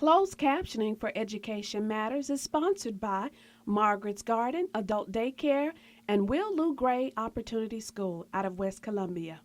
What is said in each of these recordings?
Closed captioning for Education Matters is sponsored by Margaret's Garden Adult Daycare and Will Lou Gray Opportunity School out of West Columbia.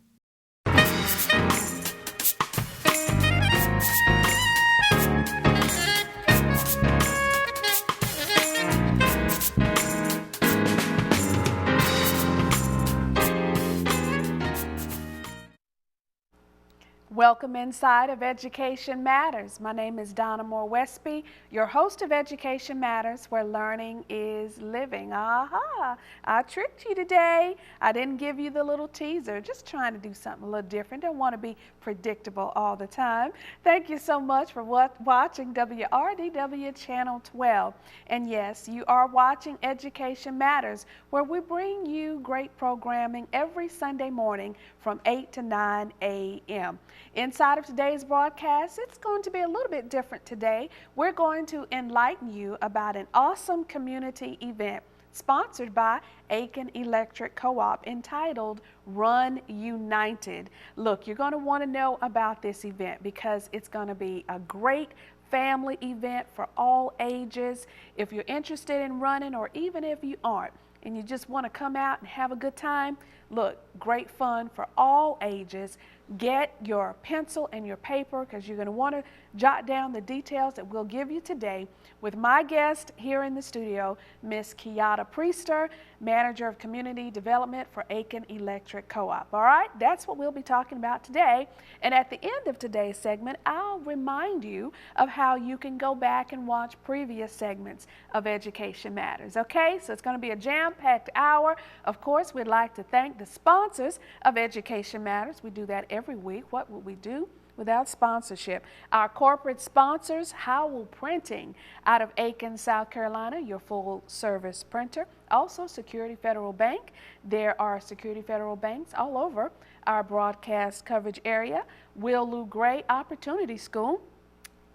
Welcome inside of Education Matters. My name is Donna Moore Wesby, your host of Education Matters, where learning is living. Aha! I tricked you today. I didn't give you the little teaser, just trying to do something a little different. Don't want to be predictable all the time. Thank you so much for watching WRDW Channel 12. And yes, you are watching Education Matters, where we bring you great programming every Sunday morning from 8 to 9 a.m. Inside of today's broadcast, it's going to be a little bit different today. We're going to enlighten you about an awesome community event sponsored by Aiken Electric Co-op entitled Run United. Look, you're going to want to know about this event because it's going to be a great family event for all ages. If you're interested in running, or even if you aren't, and you just want to come out and have a good time, look, great fun for all ages. Get your pencil and your paper because you're going to want to jot down the details that we'll give you today with my guest here in the studio, Miss Keyatta Priester, Manager of Community Development for Aiken Electric Co-op. All right, that's what we'll be talking about today. And at the end of today's segment, I'll remind you of how you can go back and watch previous segments of Education Matters. Okay, so it's going to be a jam-packed hour. Of course, we'd like to thank the sponsors of Education Matters. We do that every week. What would we do without sponsorship? Our corporate sponsors, Howell Printing out of Aiken, South Carolina, your full service printer. Also Security Federal Bank. There are Security Federal Banks all over our broadcast coverage area. Will Lou Gray Opportunity School,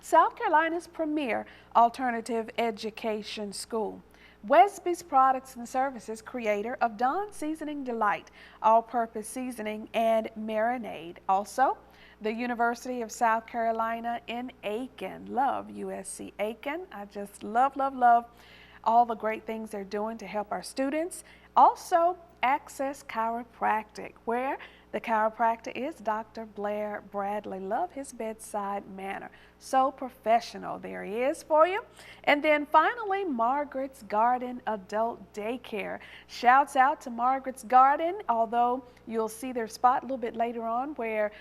South Carolina's premier alternative education school. Wesby's Products and Services, creator of Dawn Seasoning Delight, all-purpose seasoning and marinade. Also, the University of South Carolina in Aiken. Love USC Aiken. I just love all the great things they're doing to help our students. Also, Access Chiropractic, where the chiropractor is Dr. Blair Bradley. Love his bedside manner. So professional. There he is for you. And then finally, Margaret's Garden Adult Daycare. Shouts out to Margaret's Garden, although you'll see their spot a little bit later on where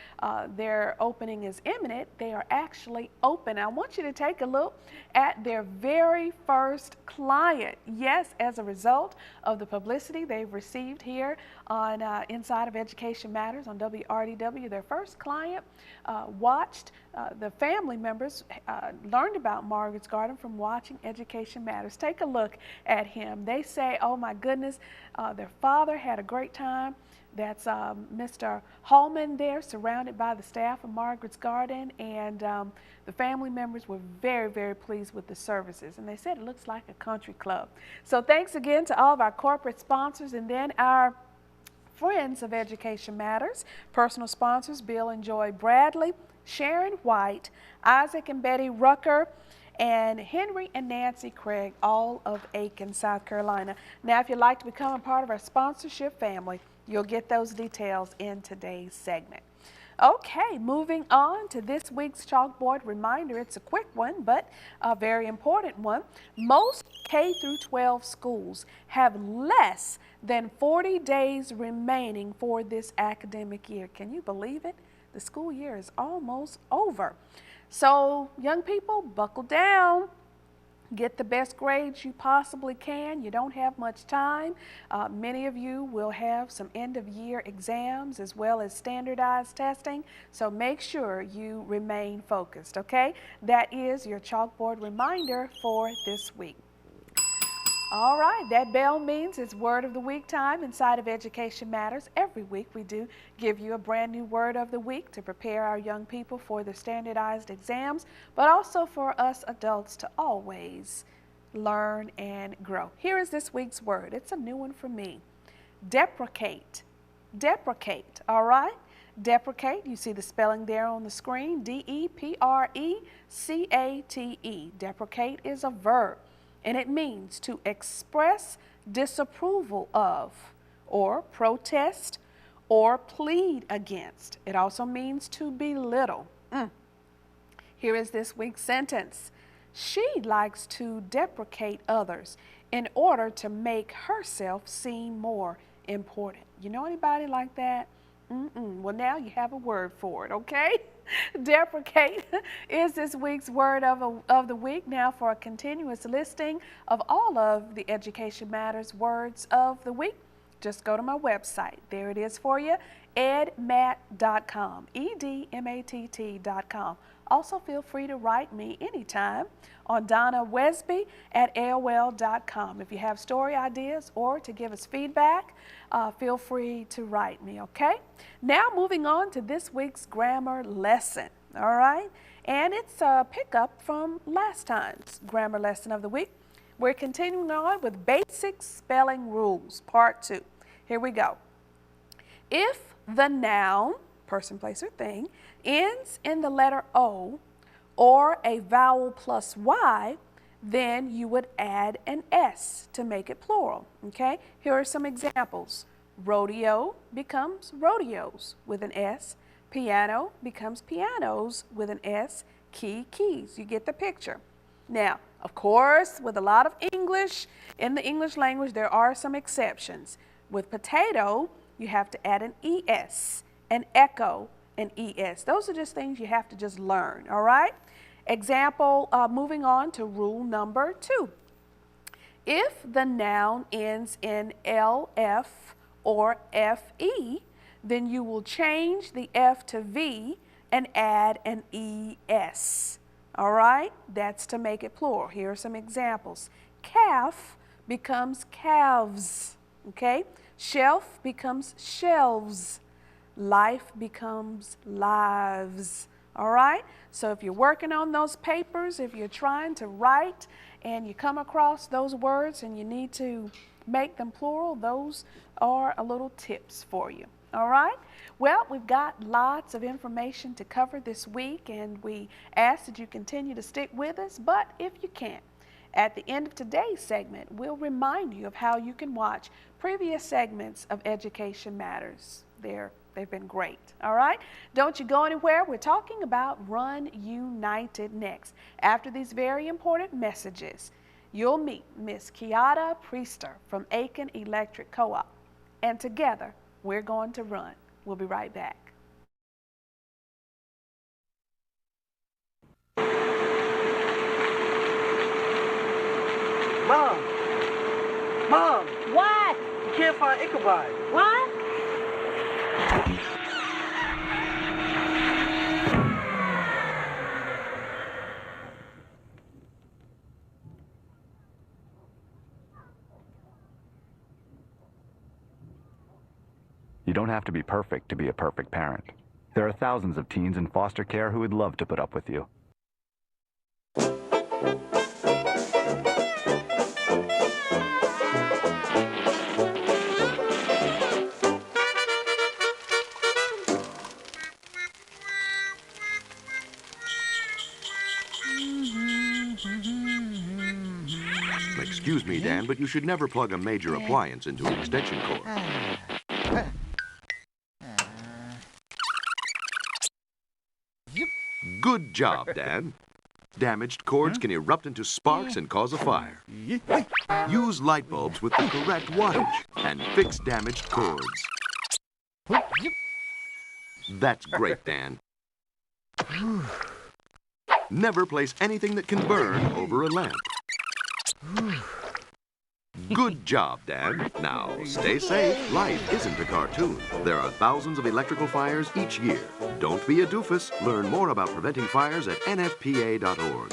their opening is imminent. They are actually open. I want you to take a look at their very first client. Yes, as a result of the publicity they've received here on Inside of Education Matters on WRDW, their first client watched the family members learned about Margaret's Garden from watching Education Matters. Take a look at him. They say, oh my goodness, their father had a great time. That's Mr. Hallman there, surrounded by the staff of Margaret's Garden, and the family members were very pleased with the services, and they said it looks like a country club. So thanks again to all of our corporate sponsors, and then our friends of Education Matters, personal sponsors, Bill and Joy Bradley, Sharon White, Isaac and Betty Rucker, and Henry and Nancy Craig, all of Aiken, South Carolina. Now, if you'd like to become a part of our sponsorship family, you'll get those details in today's segment. Okay, moving on to this week's chalkboard reminder. It's a quick one, but a very important one. Most K through 12 schools have less than 40 days remaining for this academic year. Can you believe it? The school year is almost over. So, young people, buckle down. Get the best grades you possibly can. You don't have much time. Many of you will have some end-of-year exams as well as standardized testing, so make sure you remain focused, okay? That is your chalkboard reminder for this week. All right, that bell means it's Word of the Week time inside of Education Matters. Every week we do give you a brand new Word of the Week to prepare our young people for their standardized exams, but also for us adults to always learn and grow. Here is this week's word. It's a new one for me. Deprecate. Deprecate, all right? Deprecate, you see the spelling there on the screen, D-E-P-R-E-C-A-T-E. Deprecate is a verb, and it means to express disapproval of, or protest, or plead against. It also means to belittle. Here is this week's sentence. She likes to deprecate others in order to make herself seem more important. You know anybody like that? Well, now you have a word for it, okay? Deprecate is this week's word of the week. Now for a continuous listing of all of the Education Matters words of the week, just go to my website. There it is for you, edmatt.com, edmatt.com. Also, feel free to write me anytime on Donna Wesby at AOL.com. If you have story ideas or to give us feedback, feel free to write me, okay? Now moving on to this week's grammar lesson, all right? And it's a pickup from last time's grammar lesson of the week. We're continuing on with basic spelling rules, part 2. Here we go. If the noun, person, place, or thing, ends in the letter O or a vowel plus Y, then you would add an S to make it plural, okay? Here are some examples. Rodeo becomes rodeos with an S. Piano becomes pianos with an S. Key, keys. You get the picture. Now, of course, with a lot of English, in the English language, there are some exceptions. With potato, you have to add an ES, an echo, an ES. Those are just things you have to just learn, all right? Example, moving on to rule number 2. If the noun ends in LF or FE, then you will change the F to V and add an ES. All right, that's to make it plural. Here are some examples. Calf becomes calves, okay? Shelf becomes shelves. Life becomes lives, all right? So if you're working on those papers, if you're trying to write and you come across those words and you need to make them plural, those are a little tips for you, all right? Well, we've got lots of information to cover this week, and we ask that you continue to stick with us, but if you can't, at the end of today's segment, we'll remind you of how you can watch previous segments of Education Matters. They've been great, all right? Don't you go anywhere. We're talking about Run United next. After these very important messages, you'll meet Miss Keyatta Priester from Aiken Electric Co-op, and together we're going to run. We'll be right back. Mom! Mom! What? You can't find Ichabod. What? You don't have to be perfect to be a perfect parent. There are thousands of teens in foster care who would love to put up with you. Excuse me, Dan, but you should never plug a major appliance into an extension cord. Good job, Dan. Damaged cords can erupt into sparks and cause a fire. Use light bulbs with the correct wattage and fix damaged cords. That's great, Dan. Never place anything that can burn over a lamp. Good job, Dan. Now, stay safe. Life isn't a cartoon. There are thousands of electrical fires each year. Don't be a doofus. Learn more about preventing fires at nfpa.org.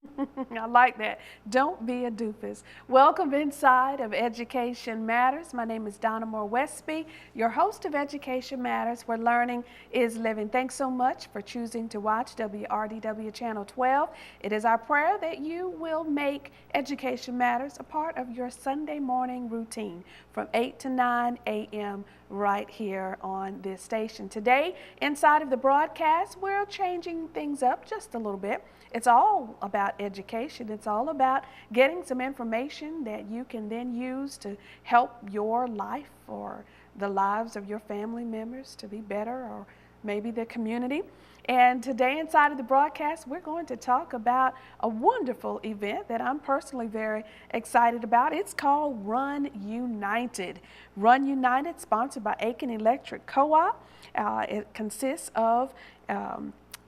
I like that. Don't be a doofus. Welcome inside of Education Matters. My name is Donna Moore Wesby, your host of Education Matters, where learning is living. Thanks so much for choosing to watch WRDW Channel 12. It is our prayer that you will make Education Matters a part of your Sunday morning routine from 8 to 9 a.m. right here on this station. Today, inside of the broadcast, we're changing things up just a little bit. It's all about education. It's all about getting some information that you can then use to help your life or the lives of your family members to be better, or maybe the community. And today inside of the broadcast, we're going to talk about a wonderful event that I'm personally very excited about. It's called Run United. Run United, sponsored by Aiken Electric Co-op. It consists of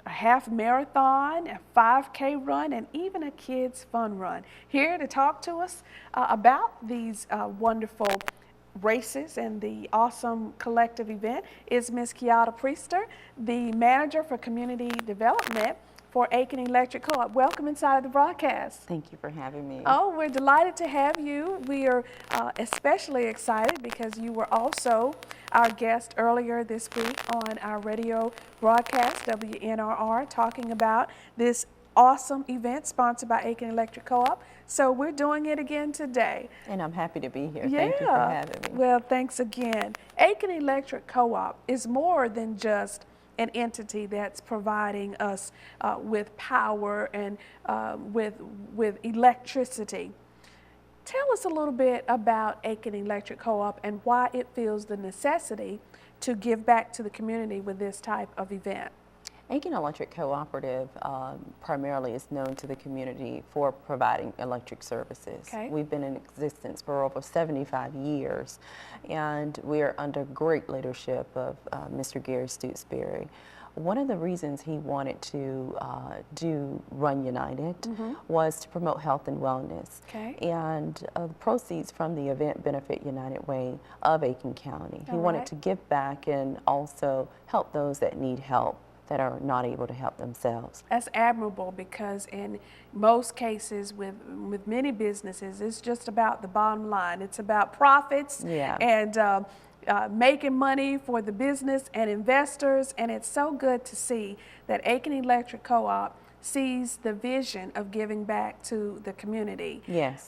a half marathon, a 5K run, and even a kids fun run. Here to talk to us about these wonderful races and the awesome collective event is Ms. Keyatta Priester, the manager for community development for Aiken Electric Co-op. Welcome inside of the broadcast. Thank you for having me. Oh, we're delighted to have you. We are especially excited because you were also our guest earlier this week on our radio broadcast, WNRR, talking about this awesome event sponsored by Aiken Electric Co-op. So we're doing it again today. And I'm happy to be here. Yeah. Thank you for having me. Well, thanks again. Aiken Electric Co-op is more than just an entity that's providing us with power and with electricity. Tell us a little bit about Aiken Electric Co-op and why it feels the necessity to give back to the community with this type of event. Aiken Electric Cooperative primarily is known to the community for providing electric services. Okay. We've been in existence for over 75 years, and we are under great leadership of Mr. Gary Stutesbury. One of the reasons he wanted to do Run United was to promote health and wellness. Okay. And the proceeds from the event benefit United Way of Aiken County. He wanted to give back and also help those that need help, that are not able to help themselves. That's admirable, because in most cases with many businesses, it's just about the bottom line. It's about profits and making money for the business and investors. And it's so good to see that Aiken Electric Co-op sees the vision of giving back to the community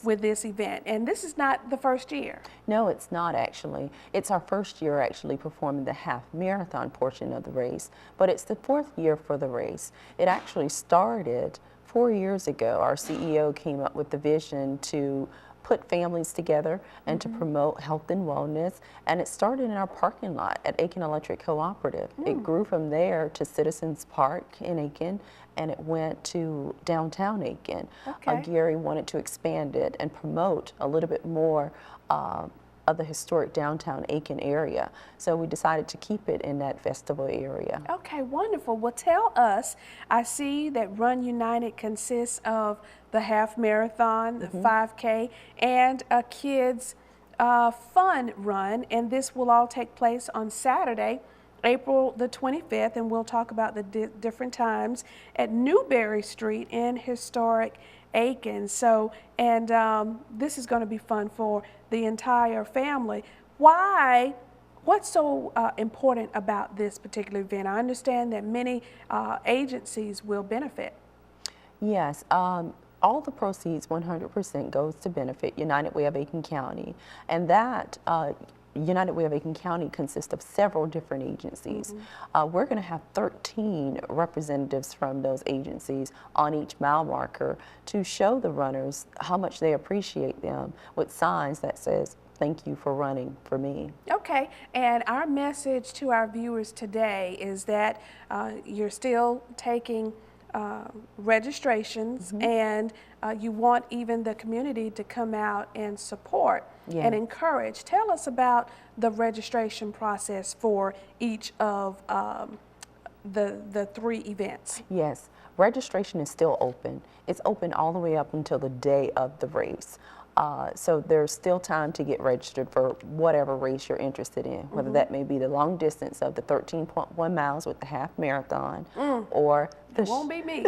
with this event. And this is not the first year. No, it's not actually. It's our first year actually performing the half marathon portion of the race, but it's the 4th year for the race. It actually started 4 years ago. Our CEO came up with the vision to put families together and to promote health and wellness, and it started in our parking lot at Aiken Electric Cooperative. It grew from there to Citizens Park in Aiken, and it went to downtown Aiken. Gary wanted to expand it and promote a little bit more of the historic downtown Aiken area. So we decided to keep it in that festival area. Okay, wonderful. Well, tell us, I see that Run United consists of the half marathon, the 5K, and a kids fun run, and this will all take place on Saturday, April the 25th, and we'll talk about the different times at Newberry Street in historic Aiken. So, and this is going to be fun for the entire family. What's so important about this particular event? I understand that many agencies will benefit. Yes. All the proceeds, 100%, goes to benefit United Way of Aiken County, and that United Way of Aiken County consists of several different agencies. We're going to have 13 representatives from those agencies on each mile marker to show the runners how much they appreciate them with signs that says, "Thank you for running for me." Okay, and our message to our viewers today is that you're still taking registrations, and you want even the community to come out and support and encourage. Tell us about the registration process for each of the 3 events. Yes, registration is still open. It's open all the way up until the day of the race. So there's still time to get registered for whatever race you're interested in, whether that may be the long distance of the 13.1 miles with the half marathon, or the... Won't be me.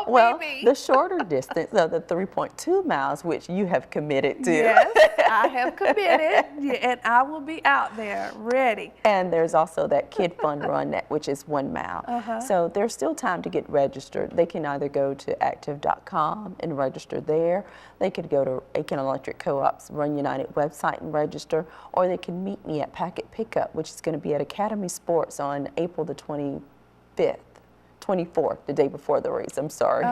Oh, Well, baby. the shorter distance of the 3.2 miles, which you have committed to. Yes, I have committed, yeah, and I will be out there ready. And there's also that Kid Fun Run, which is 1 mile. So there's still time to get registered. They can either go to active.com and register there. They could go to Aiken Electric Co-op's Run United website and register, or they can meet me at Packet Pickup, which is going to be at Academy Sports on April the 24th, the day before the race, I'm sorry,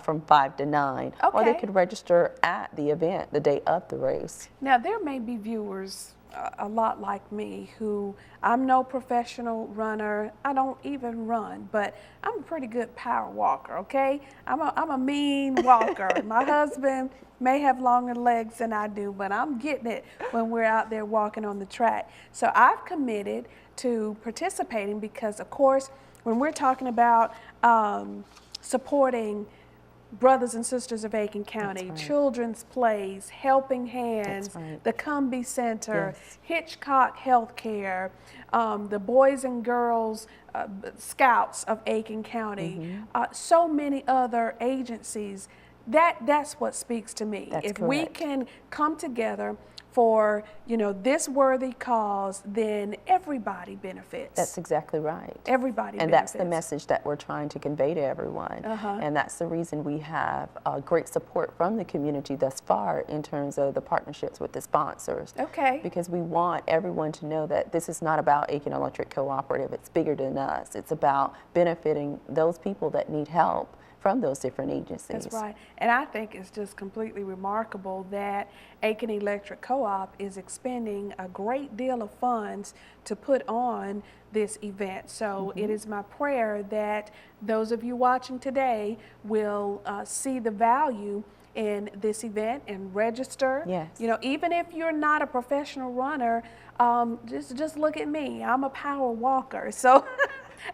from 5 to 9. Or they Okay. could register at the event the day of the race. Now, there may be viewers a lot like me who I'm no professional runner. I don't even run, but I'm a pretty good power walker, okay? I'm a mean walker. My husband may have longer legs than I do, but I'm getting it when we're out there walking on the track. So I've committed to participating because, of course, when we're talking about supporting brothers and sisters of Aiken County, right. children's plays, helping hands, That's right. the Cumbie Center, Yes. Hitchcock Healthcare, the Boys and Girls Scouts of Aiken County, so many other agencies. That's what speaks to me. That's if we correct. can come together for, you know, this worthy cause, then everybody benefits. That's exactly right. Everybody And benefits. that's the message that we're trying to convey to everyone. And that's the reason we have great support from the community thus far in terms of the partnerships with the sponsors. Okay. Because we want everyone to know that this is not about Aiken Electric Cooperative. It's bigger than us. It's about benefiting those people that need help from those different agencies. That's right. And I think it's just completely remarkable that Aiken Electric Co-op is expending a great deal of funds to put on this event. So it is my prayer that those of you watching today will see the value in this event and register. Yes. You know, even if you're not a professional runner, just look at me. I'm a power walker. So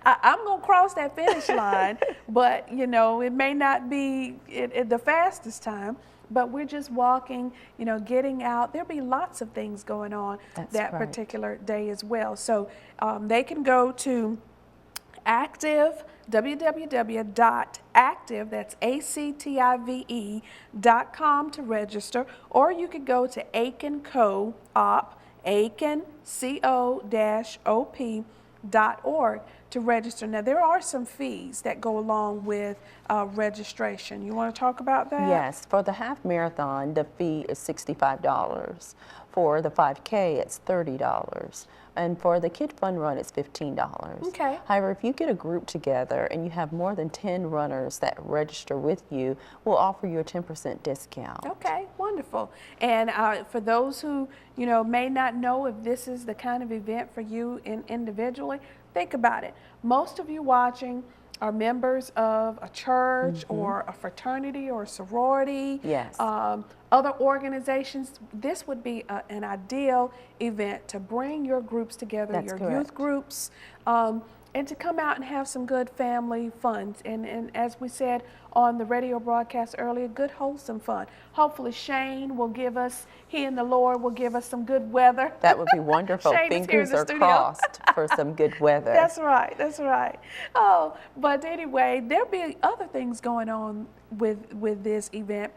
I'm going to cross that finish line, but, you know, it may not be at the fastest time, but we're just walking, you know, getting out. There'll be lots of things going on that right. particular day as well. So they can go to Active, www.active, that's active.com to register, or you could go to Aiken Co-op, Aiken, co-op.org to register. Now, there are some fees that go along with registration. You want to talk about that? Yes, for the half marathon, the fee is $65. For the 5K, it's $30. And for the Kid Fun Run, it's $15. Okay. However, if you get a group together and you have more than 10 runners that register with you, we'll offer you a 10% discount. Okay, wonderful. And for those who, you know, may not know if this is the kind of event for you individually, think about it. Most of you watching are members of a church or a fraternity or a sorority. Yes. Other organizations. This would be an ideal event to bring your groups together, That's your correct. youth groups, and to come out and have some good family fun. And as we said on the radio broadcast earlier, good wholesome fun. Hopefully Shane will give us, he and the Lord will give us some good weather. That would be wonderful. Shane is here in Fingers the are studio. crossed for some good weather. That's right, that's right. Oh, but anyway, there'll be other things going on with this event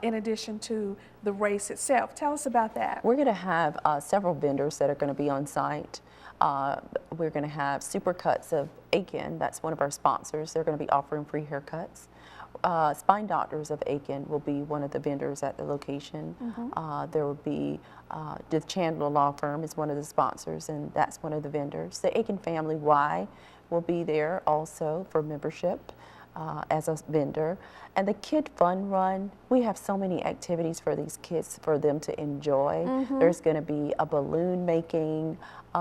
in addition to the race itself. Tell us about that. We're going to have several vendors that are going to be on site. We're going to have Supercuts of Aiken. That's one of our sponsors. They're going to be offering free haircuts. Spine Doctors of Aiken will be one of the vendors at the location. There will be the Chandler Law Firm is one of the sponsors, and that's one of the vendors. The Aiken Family Y will be there also for membership as a vendor. And the Kid Fun Run, we have so many activities for these kids for them to enjoy. There's going to be a balloon making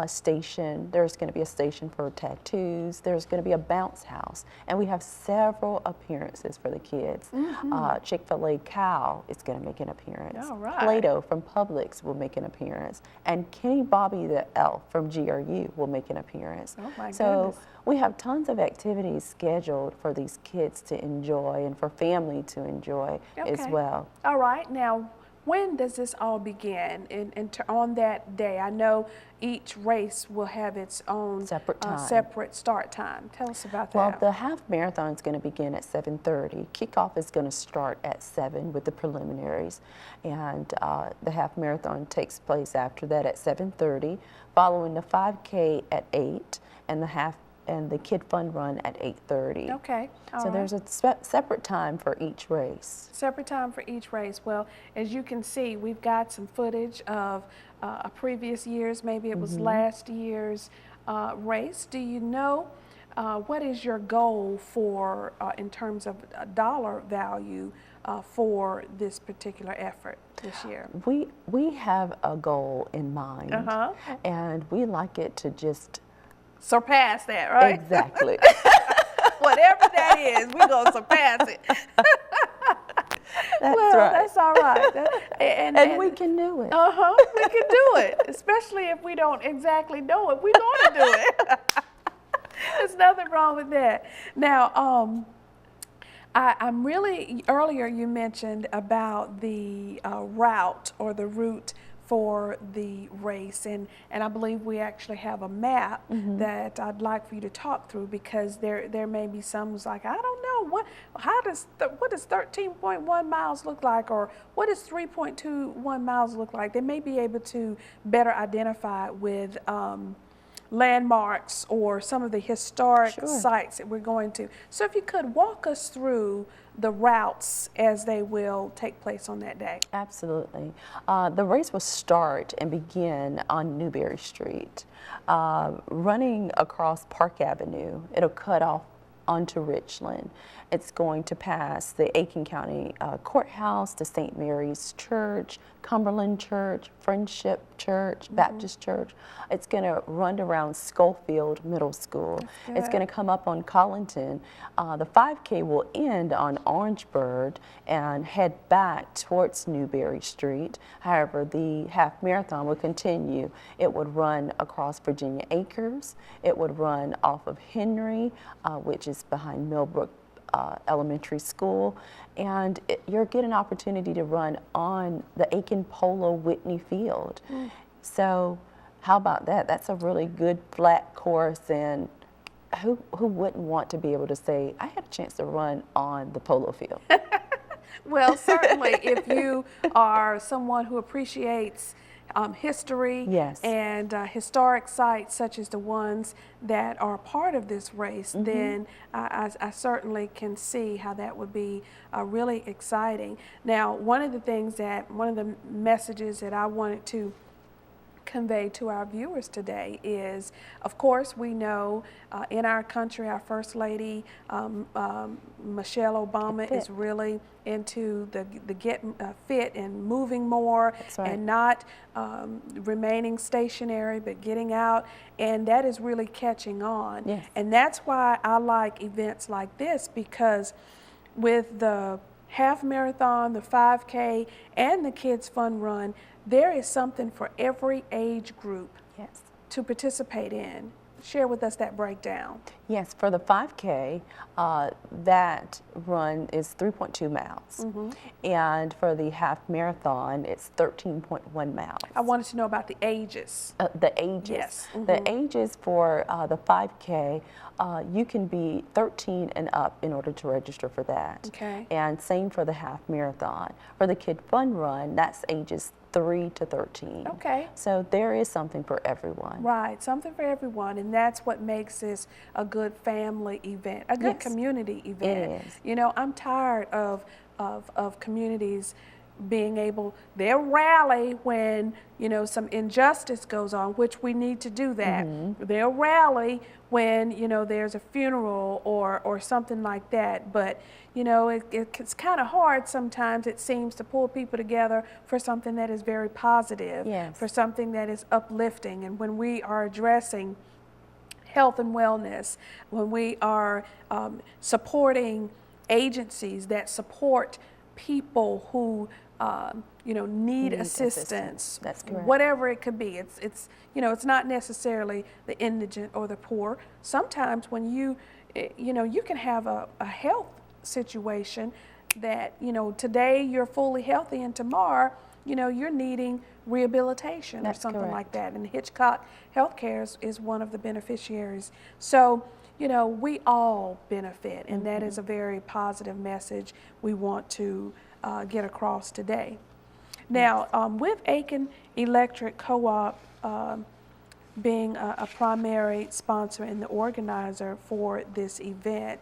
station. There's going to be a station for tattoos. There's going to be a bounce house. And we have several appearances for the kids. Chick-fil-A Cow is going to make an appearance. All right. Play-Doh from Publix will make an appearance. And Kenny Bobby the Elf from GRU will make an appearance. Oh my so goodness. we have tons of activities scheduled for these kids to enjoy and for family to enjoy as Okay. well. All right. Now, when does this all begin on that day? I know each race will have its own separate start time. Tell us about that. Well, the half marathon is going to begin at 7:30. Kickoff is going to start at 7 with the preliminaries, and the half marathon takes place after that at 7:30, following the 5K at 8, and the Kid Fun Run at 8:30. Okay. So there's a separate time for each race. Separate time for each race. Well, as you can see, we've got some footage of a previous year's, maybe it was last year's race. Do you know what is your goal for, in terms of dollar value for this particular effort this year? We have a goal in mind, and we like it to just surpass that, right? Exactly. Whatever that is, we're going to surpass it. That's well, right. That's all right. And we can do it. We can do it, especially if we don't exactly know it. We're going to do it. There's nothing wrong with that. Now, I'm really, earlier you mentioned about the route or the route for the race, and I believe we actually have a map that I'd like for you to talk through, because there may be some who's like, I don't know, what does 13.1 miles look like, or what does 3.21 miles look like? They may be able to better identify with landmarks or some of the historic sites that we're going to. So if you could walk us through the routes as they will take place on that day. Absolutely. The race will start and begin on Newberry Street, running across Park Avenue. It'll cut off onto Richland. It's going to pass the Aiken County Courthouse, the St. Mary's Church, Cumberland Church, Friendship Church, Baptist Church. It's going to run around Schofield Middle School. It's going to come up on Collington. The 5K will end on Orangeburg and head back towards Newberry Street. However, the half marathon will continue. It would run across Virginia Acres. It would run off of Henry, which is behind Millbrook Elementary School, and you're getting an opportunity to run on the Aiken Polo Whitney Field. So how about that? That's a really good flat course, and who wouldn't want to be able to say, I had a chance to run on the polo field? Well, certainly if you are someone who appreciates history and historic sites such as the ones that are part of this race, then I certainly can see how that would be really exciting. Now, one of the messages that I wanted to convey to our viewers today is, of course, we know in our country, our First Lady, Michelle Obama, is really into the get fit and moving more, and not remaining stationary, but getting out, and that is really catching on. And that's why I like events like this, because with the half marathon, the 5K, and the Kids Fun Run, there is something for every age group to participate in. Share with us that breakdown. Yes, for the 5K, that run is 3.2 miles. And for the half marathon, it's 13.1 miles. I wanted to know about the ages. The ages. Yes. The ages for the 5K, you can be 13 and up in order to register for that. Okay. And same for the half marathon. For the Kid Fun Run, that's ages 3 to 13. Okay. So there is something for everyone. Right, something for everyone, and that's what makes this a good family event, a good community event. It is. You know, I'm tired of communities being able, they'll rally when, you know, some injustice goes on, which we need to do that. They'll rally when, you know, there's a funeral or something like that. But, you know, it's kind of hard sometimes, it seems, to pull people together for something that is very positive, for something that is uplifting. And when we are addressing health and wellness, when we are supporting agencies that support people who you know, need assistance. That's correct. Whatever it could be. It's you know, it's not necessarily the indigent or the poor. Sometimes when you know, you can have a health situation that, you know, today you're fully healthy and tomorrow you know, you're needing rehabilitation That's or something correct. like that. And Hitchcock Healthcare is one of the beneficiaries. So, you know, we all benefit, and that is a very positive message we want to get across today. Now, with Aiken Electric Co-op being a primary sponsor and the organizer for this event,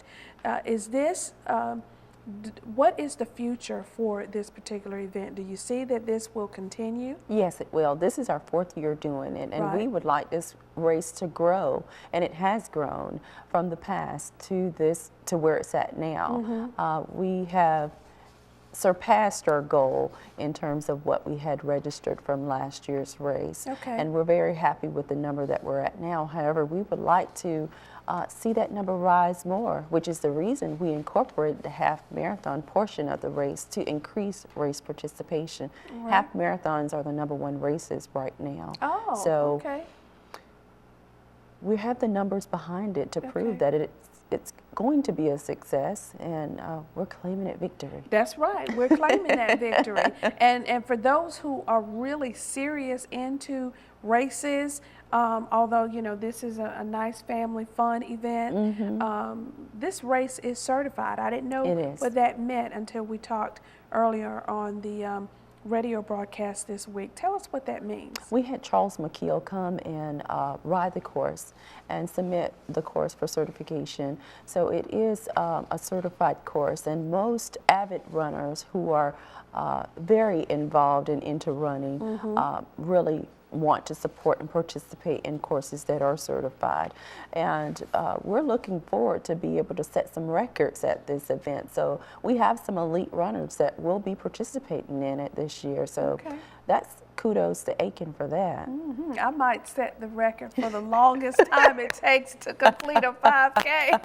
what is the future for this particular event? Do you see that this will continue? Yes, it will. This is our 4th year doing it, and we Right. would like this race to grow, and it has grown from the past to where it's at now. We have surpassed our goal in terms of what we had registered from last year's race. Okay. And we're very happy with the number that we're at now. However, we would like to see that number rise more, which is the reason we incorporated the half marathon portion of the race to increase race participation. Right. Half marathons are the #1 races right now. Oh, So okay. we have the numbers behind it to Okay. prove that it's going to be a success, and we're claiming it victory. That's right. We're claiming that victory. And for those who are really serious into races, although, you know, this is a nice family fun event, this race is certified. I didn't know It is. what that meant until we talked earlier on the radio broadcast this week. Tell us what that means. We had Charles McKeel come and ride the course and submit the course for certification. So it is a certified course, and most avid runners who are very involved and into running really want to support and participate in courses that are certified. And we're looking forward to be able to set some records at this event. So we have some elite runners that will be participating in it this year. So Okay. that's kudos to Aiken for that. I might set the record for the longest time it takes to complete a 5K,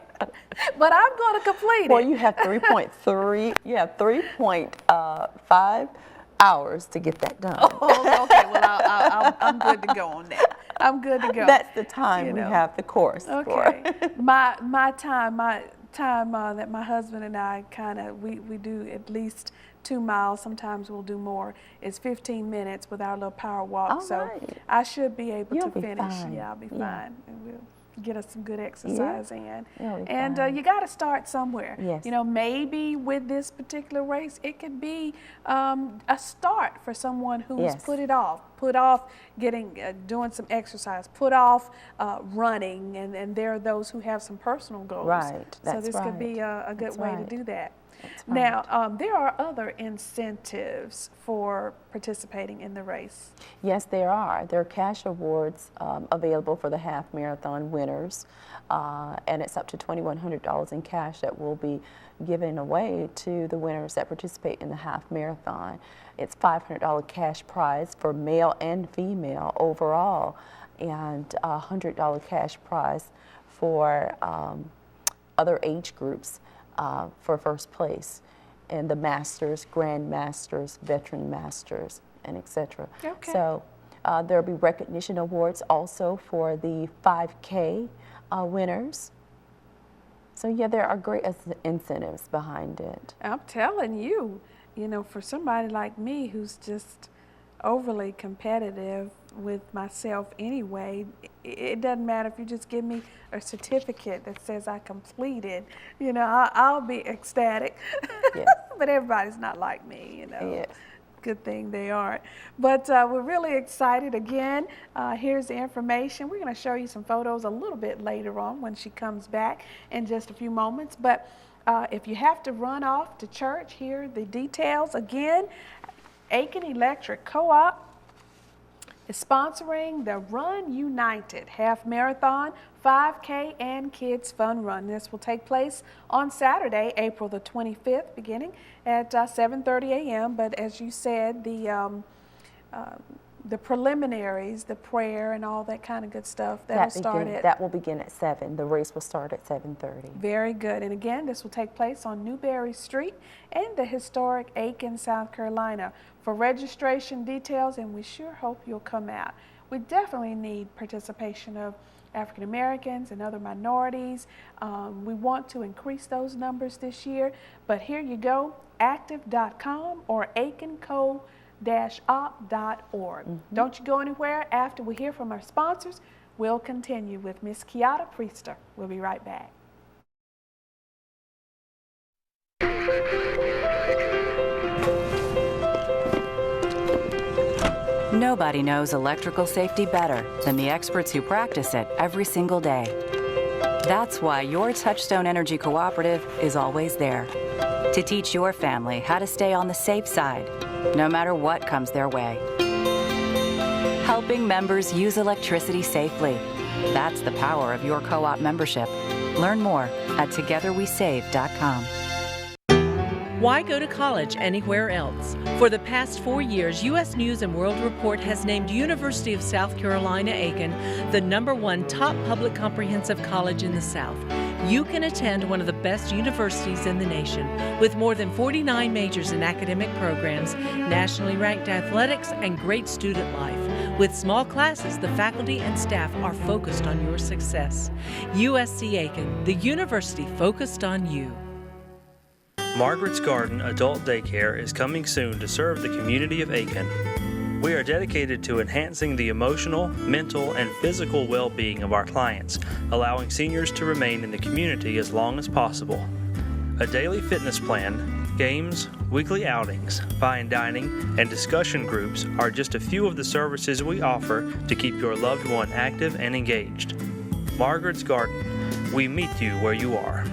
but I'm going to complete it. Well, you have 3.5 hours to get that done. Oh, okay. Well, I'm good to go on that. I'm good to go. That's the time You we know. have the course for. Okay. my time that my husband and I we do at least 2 miles. Sometimes we'll do more. It's 15 minutes with our little power walk. All so right. I should be able You'll to be finish. fine. Yeah, I'll be Yeah. fine. And we'll get us some good exercise in. You'll be And fine. you got to start somewhere. Yes. You know, maybe with this particular race, it could be a start for someone who's Yes. put off doing some exercise, put off running, and there are those who have some personal goals. Right, So that's this could be right. a good That's way right. to do that. That's Now, right. there are other incentives for participating in the race. Yes, there are. There are cash awards available for the half marathon winners, and it's up to $2,100 in cash that will be given away to the winners that participate in the half marathon. It's $500 cash prize for male and female overall, and a $100 cash prize for other age groups for first place, and the masters, grand masters, veteran masters, and etc. Okay. So there'll be recognition awards also for the 5K winners. So yeah, there are great incentives behind it. I'm telling you, you know, for somebody like me who's just overly competitive with myself anyway, it doesn't matter if you just give me a certificate that says I completed, you know, I'll be ecstatic. Yes. But everybody's not like me, you know. Yes. Good thing they aren't. But we're really excited again. Here's the information. We're going to show you some photos a little bit later on when she comes back in just a few moments. But if you have to run off to church, here are the details. Again, Aiken Electric Co-op is sponsoring the Run United Half Marathon, 5K, and Kids Fun Run. This will take place on Saturday, April the 25th, beginning at 7:30 a.m. But as you said, the preliminaries, the prayer, and all that kind of good stuff, That will begin at 7. The race will start at 7:30. Very good. And again, this will take place on Newberry Street in the historic Aiken, South Carolina. For registration details, and we sure hope you'll come out. We definitely need participation of African Americans and other minorities. We want to increase those numbers this year, but here you go, active.com or aikenco.com co-op.org. Don't you go anywhere. After we hear from our sponsors, we'll continue with Miss Keyatta Priester. We'll be right back. Nobody knows electrical safety better than the experts who practice it every single day. That's why your Touchstone Energy Cooperative is always there to teach your family how to stay on the safe side, no matter what comes their way. Helping members use electricity safely. That's the power of your co-op membership. Learn more at togetherwesave.com. Why go to college anywhere else? For the past 4 years, U.S. News & World Report has named University of South Carolina, Aiken the #1 top public comprehensive college in the South. You can attend one of the best universities in the nation with more than 49 majors in academic programs, nationally ranked athletics, and great student life. With small classes, the faculty and staff are focused on your success. USC Aiken, the university focused on you. Margaret's Garden Adult Daycare is coming soon to serve the community of Aiken. We are dedicated to enhancing the emotional, mental, and physical well-being of our clients, allowing seniors to remain in the community as long as possible. A daily fitness plan, games, weekly outings, fine dining, and discussion groups are just a few of the services we offer to keep your loved one active and engaged. Margaret's Garden. We meet you where you are.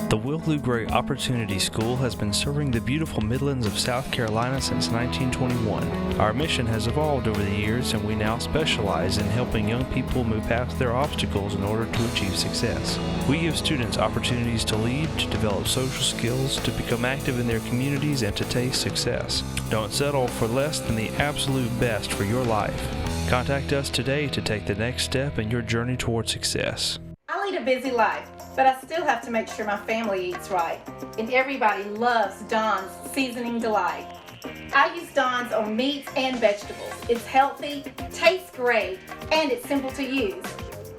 The Will Gray Opportunity School has been serving the beautiful Midlands of South Carolina since 1921. Our mission has evolved over the years, and we now specialize in helping young people move past their obstacles in order to achieve success. We give students opportunities to lead, to develop social skills, to become active in their communities, and to taste success. Don't settle for less than the absolute best for your life. Contact us today to take the next step in your journey toward success. I lead a busy life, but I still have to make sure my family eats right. And everybody loves Don's Seasoning Delight. I use Don's on meats and vegetables. It's healthy, tastes great, and it's simple to use.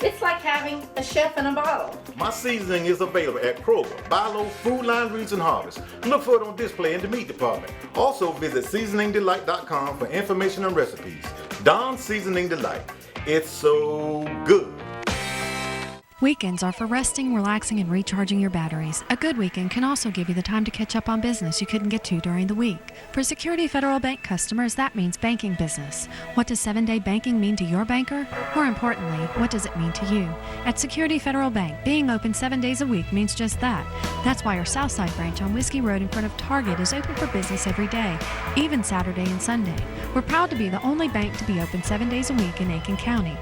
It's like having a chef in a bottle. My seasoning is available at Kroger, Bilo, Food Line, Reeds, and Harvest. Look for it on display in the meat department. Also visit seasoningdelight.com for information and recipes. Don's Seasoning Delight. It's so good. Weekends are for resting, relaxing, and recharging your batteries. A good weekend can also give you the time to catch up on business you couldn't get to during the week. For Security Federal Bank customers, that means banking business. What does 7-day banking mean to your banker? More importantly, what does it mean to you? At Security Federal Bank, being open 7 days a week means just that. That's why our Southside branch on Whiskey Road in front of Target is open for business every day, even Saturday and Sunday. We're proud to be the only bank to be open 7 days a week in Aiken County.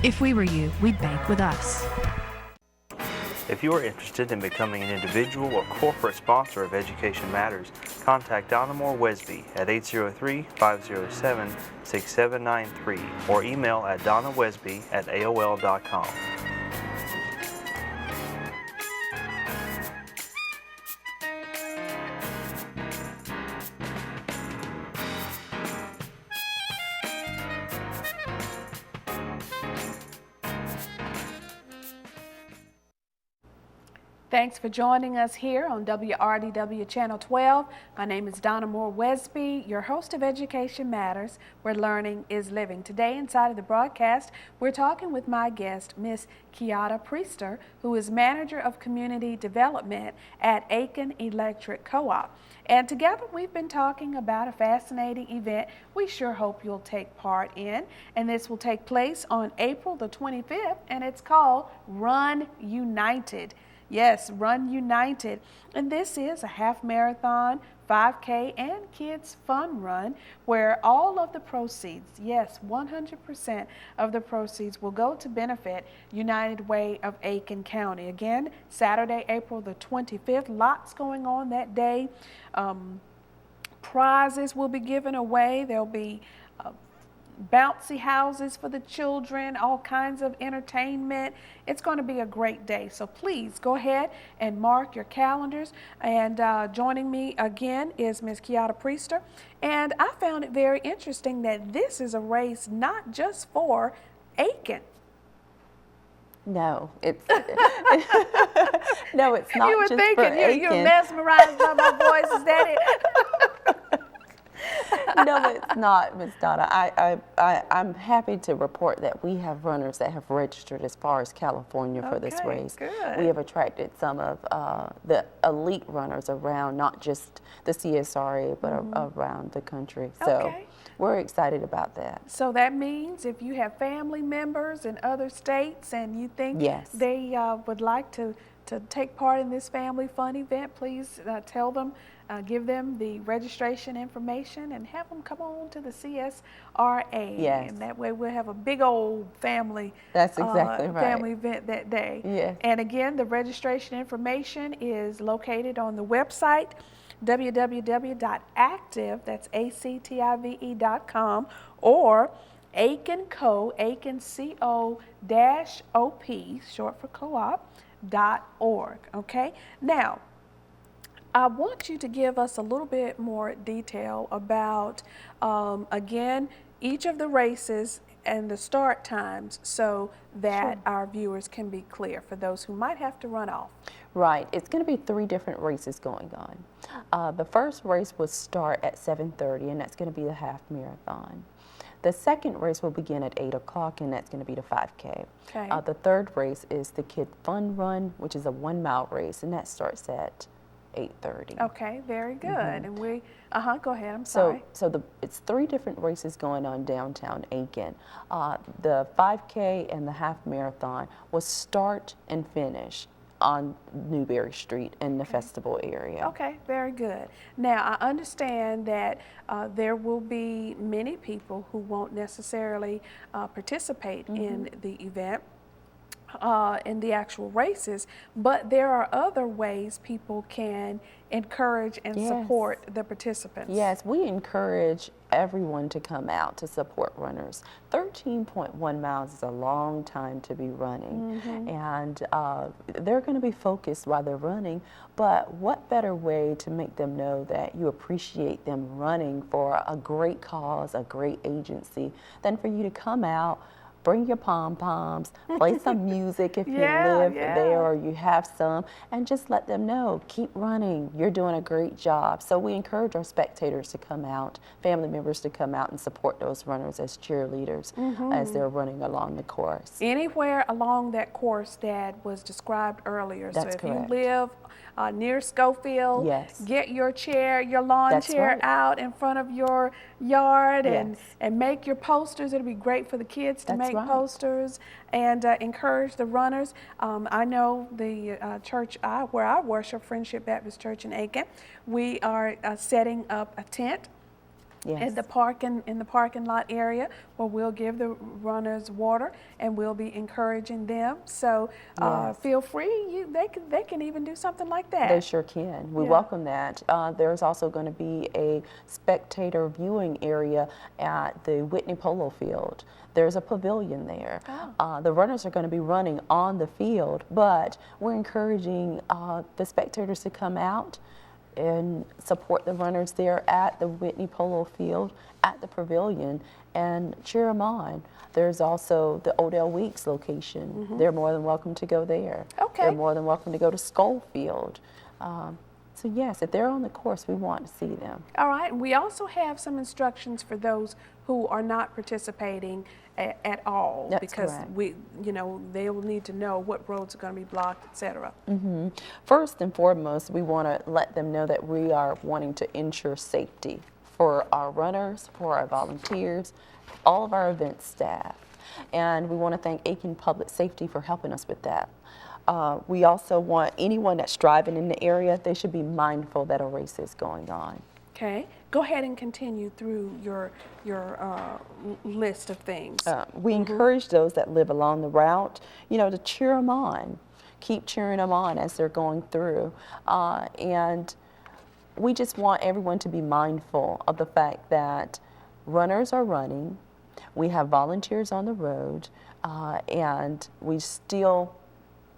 If we were you, we'd bank with us. If you are interested in becoming an individual or corporate sponsor of Education Matters, contact Donna Moore Wesby at 803-507-6793 or email at donnawesby@aol.com. Thanks for joining us here on WRDW Channel 12. My name is Donna Moore Wesby, your host of Education Matters, where learning is living. Today, inside of the broadcast, we're talking with my guest, Miss Keyatta Priester, who is Manager of Community Development at Aiken Electric Co-op. And together, we've been talking about a fascinating event we sure hope you'll take part in. And this will take place on April the 25th, and it's called Run United. Yes, Run United. And this is a half marathon, 5K, and kids fun run where all of the proceeds, yes, 100% of the proceeds will go to benefit United Way of Aiken County. Again, Saturday, April the 25th, lots going on that day. Prizes will be given away. There'll be bouncy houses for the children, all kinds of entertainment. It's going to be a great day. So please go ahead and mark your calendars. And joining me again is Ms. Keyatta Priester. And I found it very interesting that this is a race not just for Aiken. No, it's no, it's not You were just thinking for Aiken. you're mesmerized by my voice. Is that it? No, it's not, Ms. Donna. I'm happy to report that we have runners that have registered as far as California for this Okay, race. good. We have attracted some of the elite runners around, not just the CSRA, but around the country. So Okay. we're excited about that. So that means if you have family members in other states and you think Yes. they would like to take part in this family fun event, please tell them, give them the registration information and have them come on to the CSRA. Yes. And that way we'll have a big old family That's exactly right. family event that day. Yes. And again, the registration information is located on the website www.active, that's ACTIVE.com, or Aiken Co, Aiken CO-OP, short for co-op.org. Okay. Now, I want you to give us a little bit more detail about, again, each of the races and the start times so that our viewers can be clear for those who might have to run off. Right. It's going to be 3 different races going on. The first race will start at 7:30, and that's going to be the half marathon. The second race will begin at 8 o'clock, and that's going to be the 5K. Okay. The third race is the Kid Fun Run, which is a 1-mile race, and that starts at 8:30. Okay, very good. And we, go ahead, I'm So, sorry. it's 3 different races going on downtown Aiken. The 5K and the half marathon will start and finish on Newberry Street in the festival area. Okay, very good. Now, I understand that there will be many people who won't necessarily participate in the event, in the actual races, but there are other ways people can encourage and support the participants. Yes, we encourage everyone to come out to support runners. 13.1 miles is a long time to be running, and they're going to be focused while they're running, but what better way to make them know that you appreciate them running for a great cause, a great agency, than for you to come out, bring your pom-poms, play some music if you live there or you have some, and just let them know, keep running, you're doing a great job. So we encourage our spectators to come out, family members to come out and support those runners as cheerleaders as they're running along the course. Anywhere along that course that was described earlier. That's so if correct. you live near Schofield, Yes. get your chair, your lawn That's chair right. out in front of your yard Yes. and make your posters. It'll be great for the kids to That's make right. posters and encourage the runners. I know the church where I worship, Friendship Baptist Church in Aiken, we are setting up a tent in the parking lot area where we'll give the runners water and we'll be encouraging them. So feel free. They can even do something like that. They sure can. We welcome that. There's also going to be a spectator viewing area at the Whitney Polo Field. There's a pavilion there. The runners are going to be running on the field, but we're encouraging the spectators to come out and support the runners there at the Whitney Polo Field, at the pavilion, and cheer them on. There's also the Odell Weeks location. They're more than welcome to go there. Okay. They're more than welcome to go to Schofield. So yes, if they're on the course, we want to see them. All right, and we also have some instructions for those who are not participating at all. That's because correct. they will need to know what roads are going to be blocked, etc. First and foremost, we want to let them know that we are wanting to ensure safety for our runners, for our volunteers, all of our event staff. And we want to thank Aiken Public Safety for helping us with that. We also want anyone that's driving in the area, they should be mindful that a race is going on. Okay, go ahead and continue through your list of things. We encourage those that live along the route, to cheer them on. Keep cheering them on as they're going through. And we just want everyone to be mindful of the fact that runners are running, we have volunteers on the road, and we still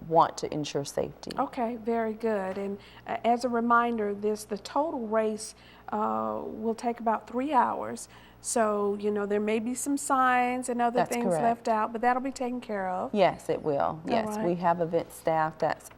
want to ensure safety. Okay, very good. And as a reminder, the total race will take about 3 hours. So, you know, there may be some signs and other That's things correct. left out, but that'll be taken care of. Yes, it will. Yes, right. we have event staff that's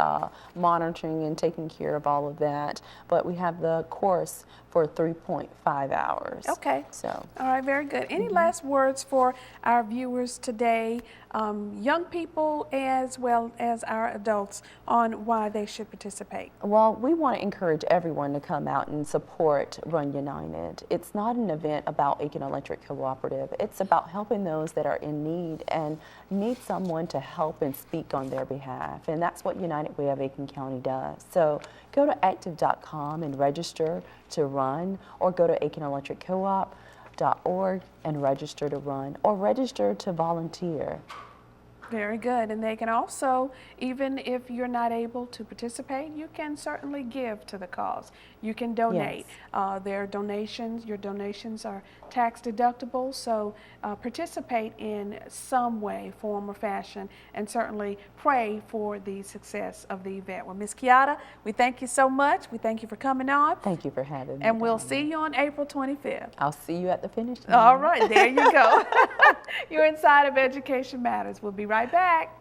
monitoring and taking care of all of that. But we have the course for 3.5 hours. Okay. So. All right, very good. Any last words for our viewers today, young people as well as our adults, on why they should participate? Well, we want to encourage everyone to come out and support Run United. It's not an event about Aiken Electric Cooperative. It's about helping those that are in need and need someone to help and speak on their behalf. And that's what United Way of Aiken County does. So go to active.com and register to run, or go to aikenelectriccoop.org and register to run, or register to volunteer. Very good. And they can also, even if you're not able to participate, you can certainly give to the cause. You can donate. Yes. Their donations, your donations are tax deductible, so participate in some way, form, or fashion, and certainly pray for the success of the event. Well, Ms. Keyatta, we thank you so much. We thank you for coming on. Thank you for having me. And we'll see you on April 25th. I'll see you at the finish line. All right, there you go. You're inside of Education Matters. We'll be right back.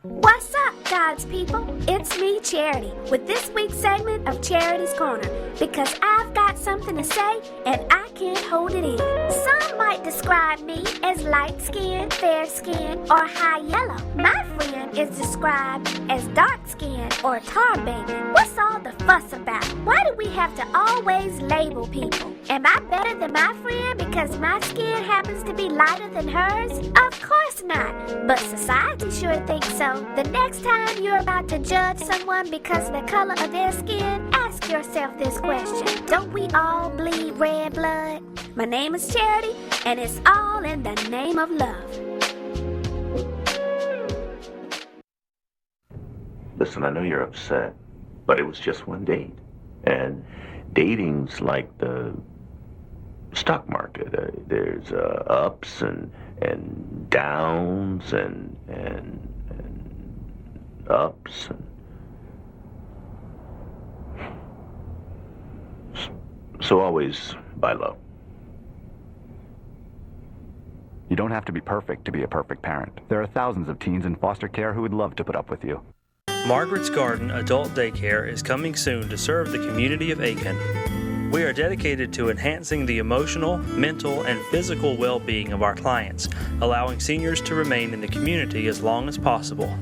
What's up, God's people? It's me, Charity, with this week's segment of Charity's Corner, because I've got something to say and I can't hold it in. Some might describe me as light-skinned, fair-skinned, or high yellow. My friend is described as dark-skinned or tar-baby. What's all the fuss about? Why do we have to always label people? Am I better than my friend because my skin happens to be lighter than hers? Of course not, but society sure thinks so. The next time you're about to judge someone because of the color of their skin, ask yourself this question. Don't we all bleed red blood? My name is Charity, and it's all in the name of love. Listen, I know you're upset, but it was just one date. And dating's like the stock market. There's ups and downs and ups. So always buy low. You don't have to be perfect to be a perfect parent. There are thousands of teens in foster care who would love to put up with you. Margaret's Garden Adult Daycare is coming soon to serve the community of Aiken. We are dedicated to enhancing the emotional, mental, and physical well-being of our clients, allowing seniors to remain in the community as long as possible.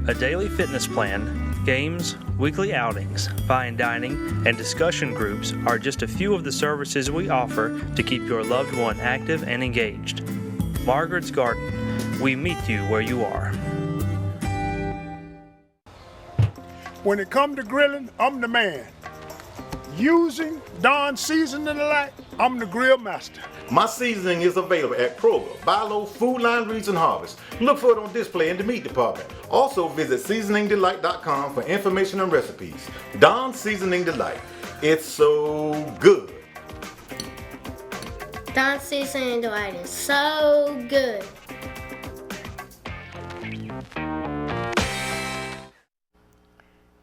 A daily fitness plan, games, weekly outings, fine dining, and discussion groups are just a few of the services we offer to keep your loved one active and engaged. Margaret's Garden. We meet you where you are. When it comes to grilling, I'm the man. Using Dawn Seasoning Delight, I'm the grill master. My seasoning is available at Kroger, Buy Low, Food Line, Reeds, and Harvest. Look for it on display in the meat department. Also visit seasoningdelight.com for information and recipes. Dawn Seasoning Delight. It's so good. Dawn Seasoning Delight is so good.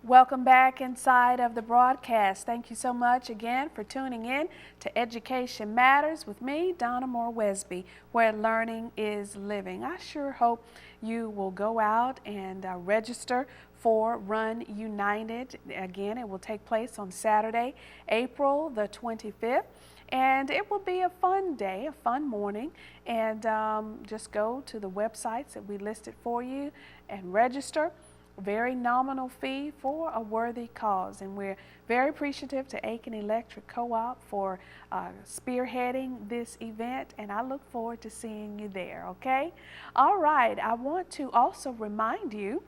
Welcome back inside of the broadcast. Thank you so much again for tuning in to Education Matters with me, Donna Moore Wesby, where learning is living. I sure hope you will go out and register for Run United. Again, it will take place on Saturday, April the 25th. And it will be a fun day, a fun morning, and just go to the websites that we listed for you and register. Very nominal fee for a worthy cause, and we're very appreciative to Aiken Electric Co-op for spearheading this event, and I look forward to seeing you there, okay? All right, I want to also remind you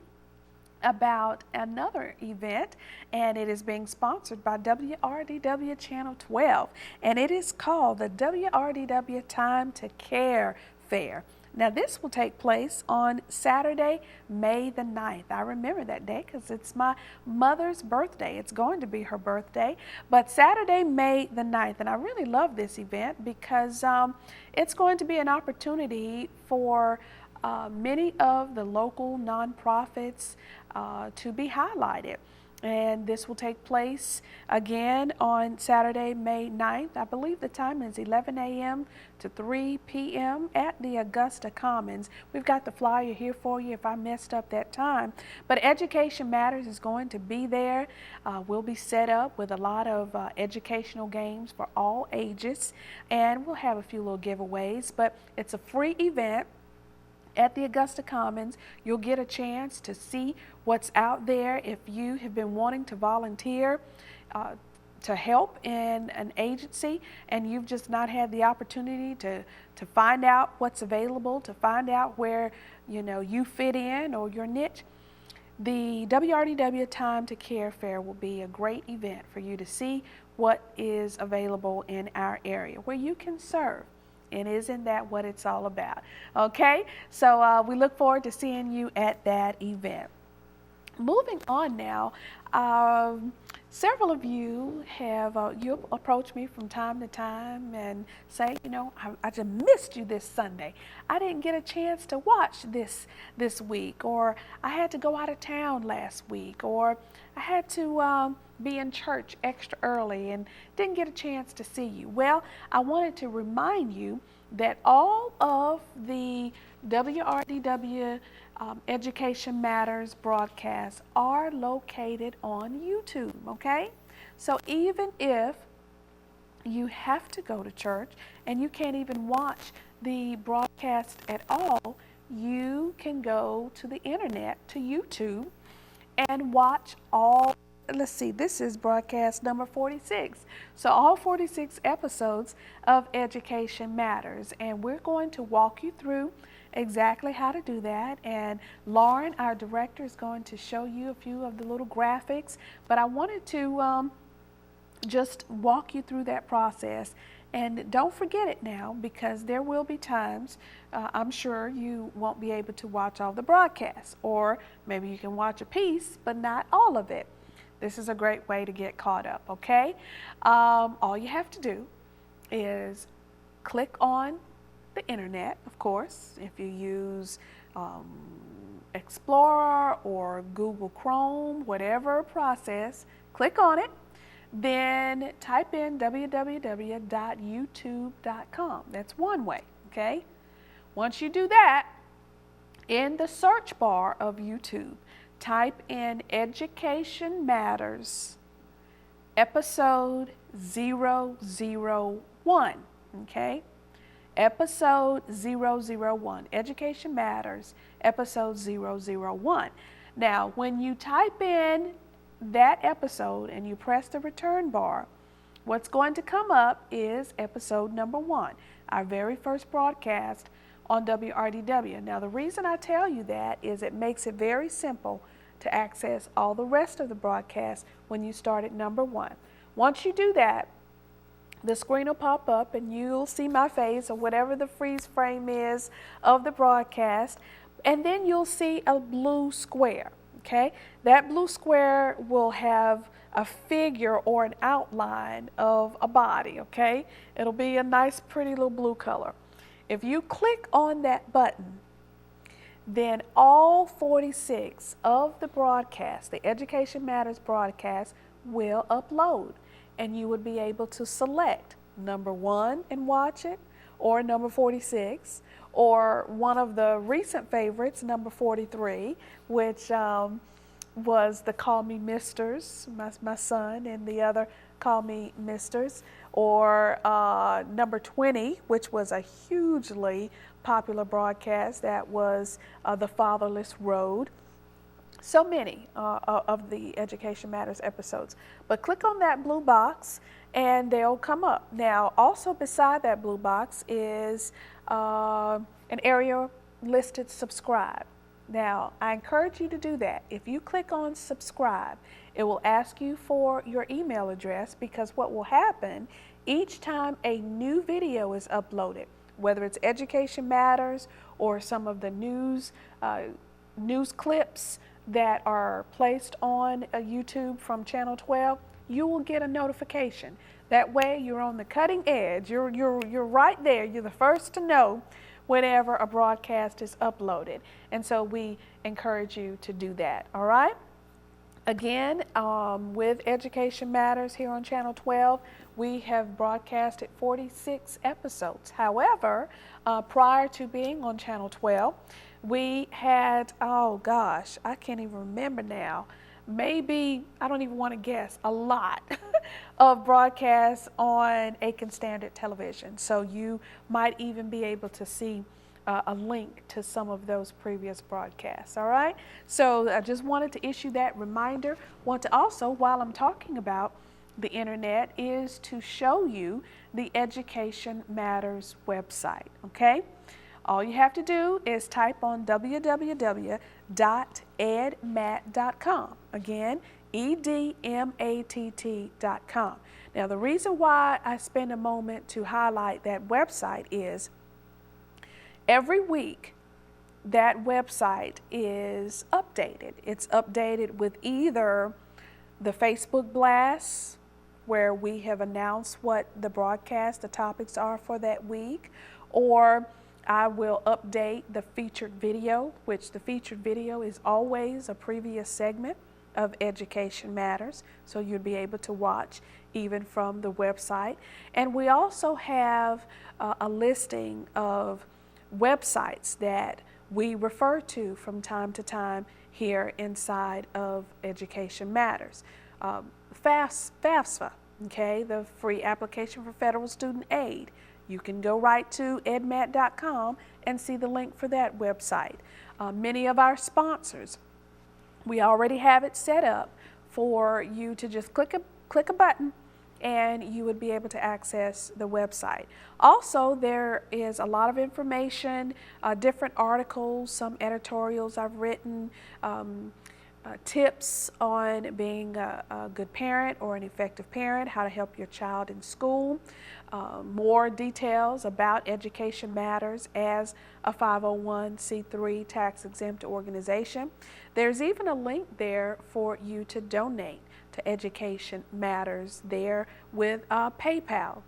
about another event, and it is being sponsored by WRDW Channel 12, and it is called the WRDW Time to Care Fair. Now, this will take place on Saturday, May the 9th. I remember that day because it's my mother's birthday. It's going to be her birthday, but Saturday, May the 9th. And I really love this event because it's going to be an opportunity for many of the local nonprofits to be highlighted. And this will take place again on Saturday, May 9th. I believe the time is 11 a.m. to 3 p.m. at the Augusta Commons. We've got the flyer here for you if I messed up that time. But Education Matters is going to be there. We'll be set up with a lot of educational games for all ages. And we'll have a few little giveaways. But it's a free event at the Augusta Commons. You'll get a chance to see what's out there if you have been wanting to volunteer to help in an agency and you've just not had the opportunity to find out what's available, to find out where you fit in or your niche. The WRDW Time to Care Fair will be a great event for you to see what is available in our area where you can serve. And isn't that what it's all about? Okay, so we look forward to seeing you at that event. Moving on now, several of you have you approach me from time to time and say, I just missed you this Sunday. I didn't get a chance to watch this week, or I had to go out of town last week, or I had to be in church extra early and didn't get a chance to see you. Well, I wanted to remind you that all of the WRDW Education Matters broadcasts are located on YouTube, okay? So even if you have to go to church and you can't even watch the broadcast at all, you can go to the internet, to YouTube, and watch all. Let's see, this is broadcast number 46. So all 46 episodes of Education Matters. And we're going to walk you through exactly how to do that. And Lauren, our director, is going to show you a few of the little graphics. But I wanted to just walk you through that process. And don't forget it now, because there will be times, I'm sure you won't be able to watch all the broadcasts. Or maybe you can watch a piece, but not all of it. This is a great way to get caught up, okay? All you have to do is click on the internet, of course. If you use Explorer or Google Chrome, whatever process, click on it. Then type in www.youtube.com. That's one way, okay? Once you do that, in the search bar of YouTube, type in Education Matters, episode 001, okay? Episode 001, Education Matters, episode 001. Now, when you type in that episode and you press the return bar, what's going to come up is episode number 1, our very first broadcast on WRDW. Now, the reason I tell you that is it makes it very simple to access all the rest of the broadcast when you start at number 1. Once you do that, the screen will pop up and you'll see my face or whatever the freeze frame is of the broadcast, and then you'll see a blue square, okay? That blue square will have a figure or an outline of a body, okay? It'll be a nice, pretty little blue color. If you click on that button, then all 46 of the broadcasts, the Education Matters broadcast, will upload. And you would be able to select number 1 and watch it, or number 46, or one of the recent favorites, number 43, which was the Call Me Misters, my son and the other Call Me Misters, or number 20, which was a hugely popular broadcast, that was The Fatherless Road. So many of the Education Matters episodes. But click on that blue box and they'll come up. Now, also beside that blue box is an area listed subscribe. Now, I encourage you to do that. If you click on subscribe, it will ask you for your email address, because what will happen each time a new video is uploaded, whether it's Education Matters or some of the news clips that are placed on YouTube from Channel 12, you will get a notification. That way you're on the cutting edge. You're right there. You're the first to know whenever a broadcast is uploaded. And so we encourage you to do that, all right? Again, with Education Matters here on Channel 12, we have broadcasted 46 episodes. However, prior to being on Channel 12, we had, oh gosh, I can't even remember now, maybe, I don't even want to guess, a lot of broadcasts on Aiken Standard Television. So you might even be able to see a link to some of those previous broadcasts, all right? So I just wanted to issue that reminder. Want to also, while I'm talking about the internet, is to show you the Education Matters website, okay? All you have to do is type on www.edmatt.com. Again, edmatt.com. Now, the reason why I spend a moment to highlight that website is every week that website is updated. It's updated with either the Facebook blasts, where we have announced what the broadcast, the topics are for that week, or I will update the featured video, which the featured video is always a previous segment of Education Matters, so you'll be able to watch even from the website. And we also have a listing of websites that we refer to from time to time here inside of Education Matters. FAFSA, okay, the free application for federal student aid. You can go right to edmatt.com and see the link for that website. Many of our sponsors, we already have it set up for you to just click a button and you would be able to access the website. Also, there is a lot of information, different articles, some editorials I've written, tips on being a good parent or an effective parent, how to help your child in school, more details about Education Matters as a 501c3 tax-exempt organization. There's even a link there for you to donate to Education Matters there with PayPal.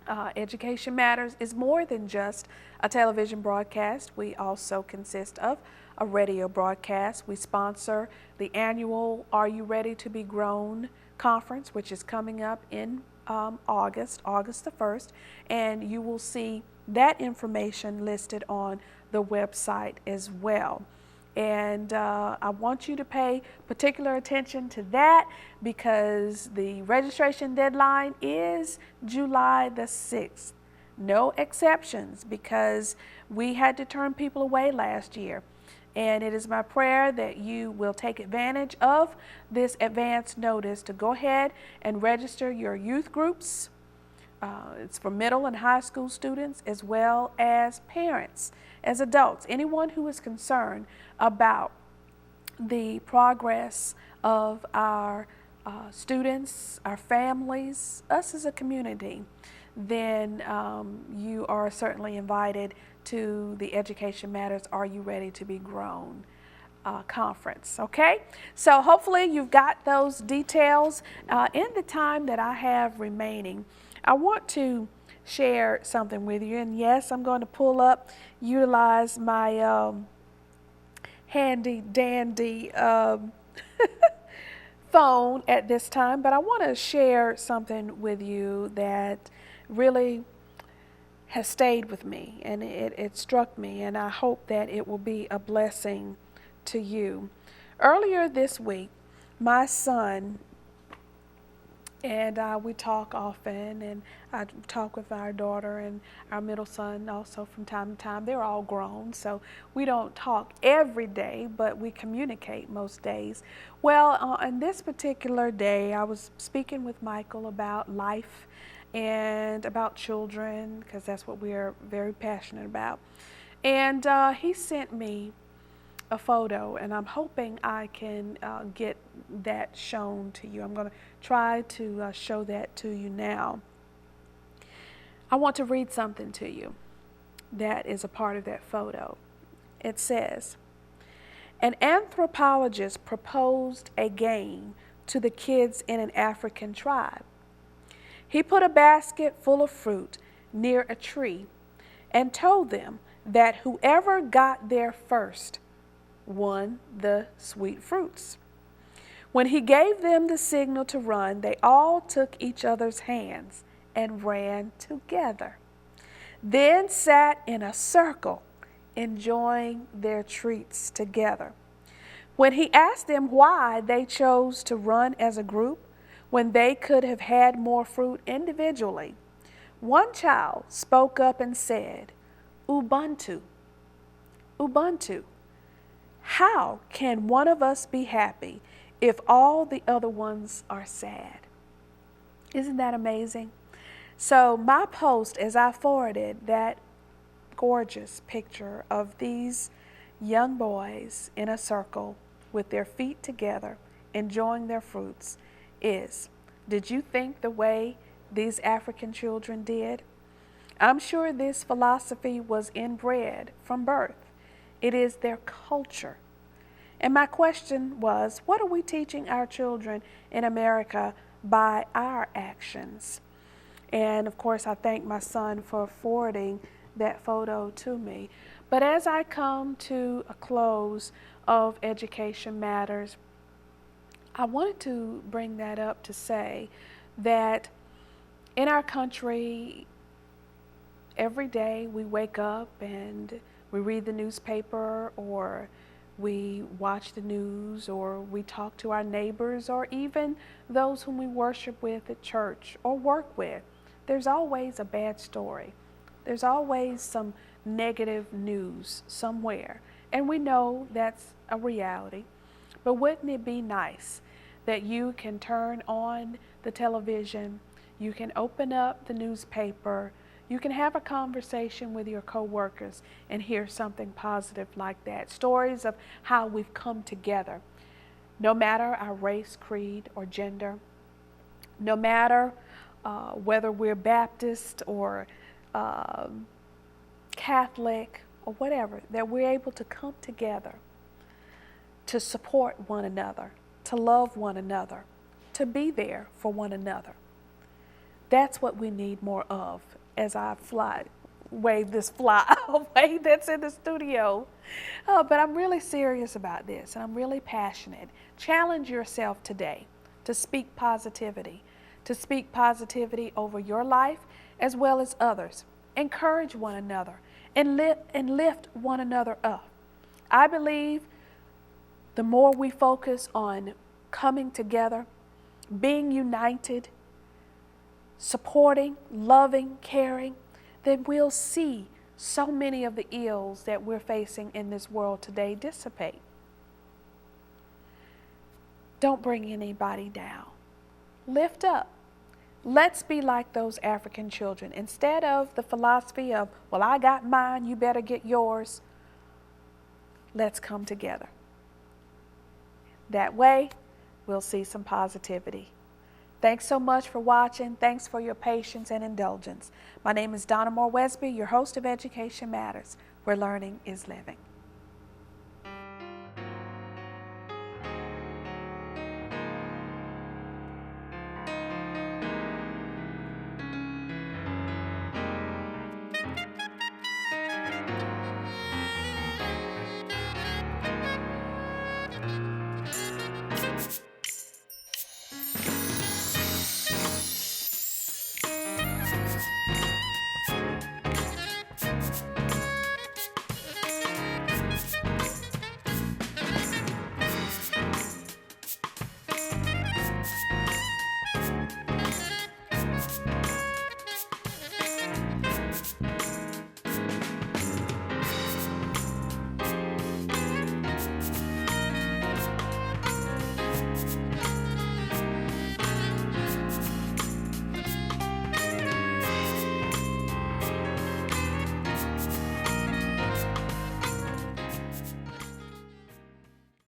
Education Matters is more than just a television broadcast. We also consist of a radio broadcast. We sponsor the annual Are You Ready to Be Grown conference, which is coming up in August the 1st, and you will see that information listed on the website as well. And I want you to pay particular attention to that because the registration deadline is July the 6th. No exceptions, because we had to turn people away last year. And it is my prayer that you will take advantage of this advance notice to go ahead and register your youth groups. It's for middle and high school students as well as parents, as adults, anyone who is concerned about the progress of our students, our families, us as a community, then you are certainly invited to the Education Matters Are You Ready to Be Grown conference, okay? So hopefully you've got those details. In the time that I have remaining, I want to share something with you, and yes, I'm going to utilize my handy dandy phone at this time, but I want to share something with you that really has stayed with me, and it struck me, and I hope that it will be a blessing to you. Earlier this week, my son and we talk often, and I talk with our daughter and our middle son also from time to time. They're all grown, so we don't talk every day, but we communicate most days. Well, on this particular day, I was speaking with Michael about life and about children, because that's what we are very passionate about. And he sent me a photo, and I'm hoping I can get that shown to you. I'm going to try to show that to you now. I want to read something to you that is a part of that photo. It says, an anthropologist proposed a game to the kids in an African tribe. He put a basket full of fruit near a tree and told them that whoever got there first won the sweet fruits. When he gave them the signal to run, they all took each other's hands and ran together, then sat in a circle, enjoying their treats together. When he asked them why they chose to run as a group when they could have had more fruit individually, one child spoke up and said, Ubuntu. Ubuntu. How can one of us be happy if all the other ones are sad? Isn't that amazing? So my post, as I forwarded that gorgeous picture of these young boys in a circle with their feet together, enjoying their fruits, is, did you think the way these African children did? I'm sure this philosophy was inbred from birth. It is their culture. And my question was, what are we teaching our children in America by our actions? And of course, I thank my son for forwarding that photo to me. But as I come to a close of Education Matters, I wanted to bring that up to say that in our country, every day we wake up and we read the newspaper, or we watch the news, or we talk to our neighbors, or even those whom we worship with at church or work with. There's always a bad story. There's always some negative news somewhere. And we know that's a reality. But wouldn't it be nice that you can turn on the television, you can open up the newspaper, you can have a conversation with your coworkers and hear something positive like that. Stories of how we've come together, no matter our race, creed, or gender, no matter whether we're Baptist or Catholic or whatever, that we're able to come together to support one another, to love one another, to be there for one another. That's what we need more of. As I wave this fly away that's in the studio. But I'm really serious about this, and I'm really passionate. Challenge yourself today to speak positivity over your life as well as others. Encourage one another and lift one another up. I believe the more we focus on coming together, being united, supporting, loving, caring, then we'll see so many of the ills that we're facing in this world today dissipate. Don't bring anybody down. Lift up. Let's be like those African children. Instead of the philosophy of, well, I got mine, you better get yours, let's come together. That way, we'll see some positivity. Thanks so much for watching. Thanks for your patience and indulgence. My name is Donna Moore Wesby, your host of Education Matters, where learning is living.